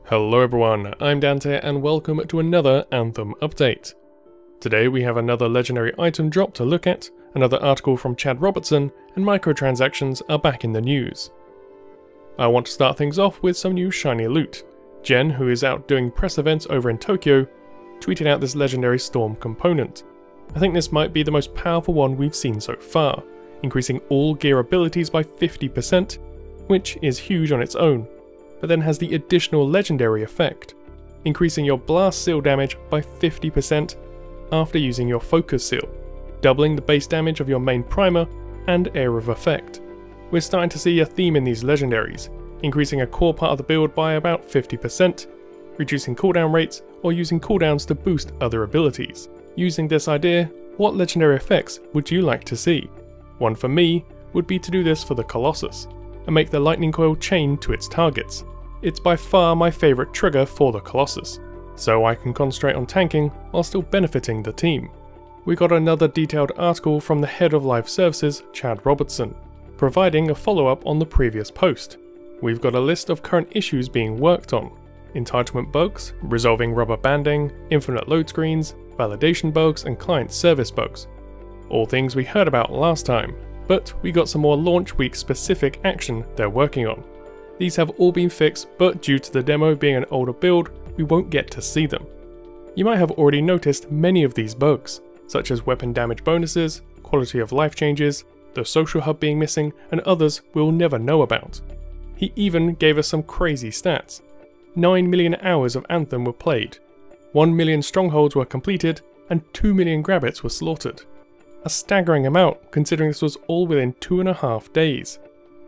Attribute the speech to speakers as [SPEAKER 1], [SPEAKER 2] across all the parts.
[SPEAKER 1] Hello everyone, I'm Dante and welcome to another Anthem update. Today we have another legendary item drop to look at, another article from Robertson, and microtransactions are back in the news. I want to start things off with some new shiny loot. Jen, who is out doing press events over in Tokyo, tweeted out this legendary storm component. I think this might be the most powerful one we've seen so far, increasing all gear abilities by 50%, which is huge on its own, but then has the additional legendary effect, increasing your blast seal damage by 50% after using your focus seal, doubling the base damage of your main primer and area of effect. We're starting to see a theme in these legendaries, increasing a core part of the build by about 50%, reducing cooldown rates or using cooldowns to boost other abilities. Using this idea, what legendary effects would you like to see? One for me would be to do this for the Colossus, and make the lightning coil chain to its targets. It's by far my favourite trigger for the Colossus, so I can concentrate on tanking while still benefiting the team. We got another detailed article from the head of live services, Robertson, providing a follow-up on the previous post. We've got a list of current issues being worked on: entitlement bugs, resolving rubber banding, infinite load screens, validation bugs and client service bugs. All things we heard about last time, but we got some more launch week specific action they're working on. These have all been fixed, but due to the demo being an older build, we won't get to see them. You might have already noticed many of these bugs, such as weapon damage bonuses, quality of life changes, the social hub being missing, and others we'll never know about. He even gave us some crazy stats. 9 million hours of Anthem were played, 1 million strongholds were completed, and 2 million grabbits were slaughtered. A staggering amount considering this was all within 2.5 days.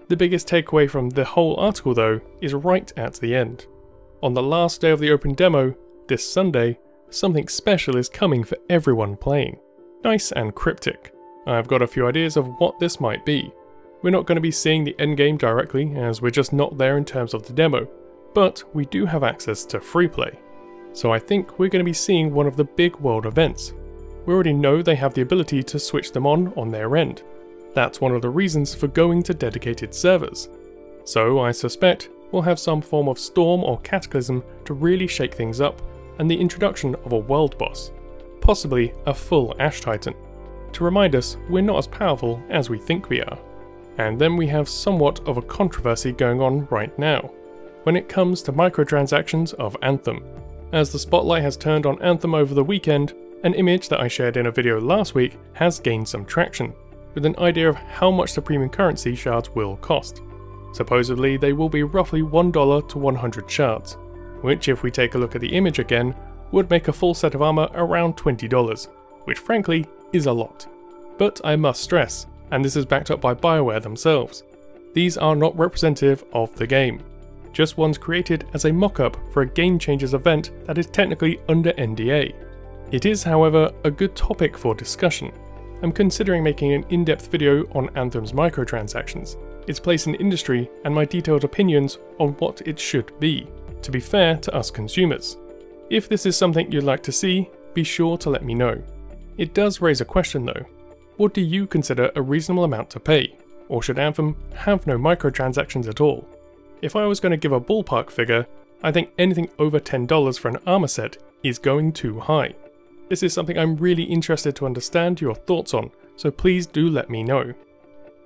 [SPEAKER 1] The biggest takeaway from the whole article though is right at the end. On the last day of the open demo, this Sunday, something special is coming for everyone playing. Nice and cryptic. I've got a few ideas of what this might be. We're not going to be seeing the endgame directly as we're just not there in terms of the demo, but we do have access to free play. So I think we're going to be seeing one of the big world events. We already know they have the ability to switch them on their end. That's one of the reasons for going to dedicated servers. So I suspect we'll have some form of storm or cataclysm to really shake things up, and the introduction of a world boss, possibly a full Ash Titan, to remind us we're not as powerful as we think we are. And then we have somewhat of a controversy going on right now, when it comes to microtransactions of Anthem. As the spotlight has turned on Anthem over the weekend, an image that I shared in a video last week has gained some traction, with an idea of how much the premium currency shards will cost. Supposedly they will be roughly $1 to 100 shards, which if we take a look at the image again, would make a full set of armor around $20, which frankly is a lot. But I must stress, and this is backed up by Bioware themselves, these are not representative of the game, just ones created as a mock-up for a Game Changers event that is technically under NDA. It is, however, a good topic for discussion. I'm considering making an in-depth video on Anthem's microtransactions, its place in the industry, and my detailed opinions on what it should be, to be fair to us consumers. If this is something you'd like to see, be sure to let me know. It does raise a question though. What do you consider a reasonable amount to pay? Or should Anthem have no microtransactions at all? If I was going to give a ballpark figure, I think anything over $10 for an armor set is going too high. This is something I'm really interested to understand your thoughts on, so please do let me know.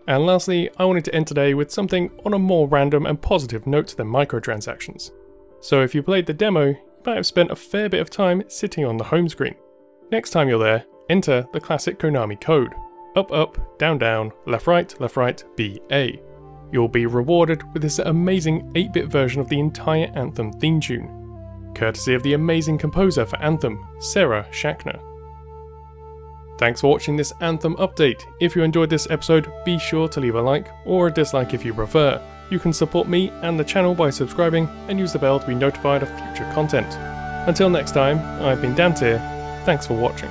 [SPEAKER 1] And lastly, I wanted to end today with something on a more random and positive note than microtransactions. So if you played the demo, you might have spent a fair bit of time sitting on the home screen. Next time you're there, enter the classic Konami code: up up, down down, left right, BA. You'll be rewarded with this amazing 8-bit version of the entire Anthem theme tune, courtesy of the amazing composer for Anthem, Sarah Schachner. Thanks for watching this Anthem update. If you enjoyed this episode, be sure to leave a like or a dislike if you prefer. You can support me and the channel by subscribing and use the bell to be notified of future content. Until next time, I've been Dante, thanks for watching.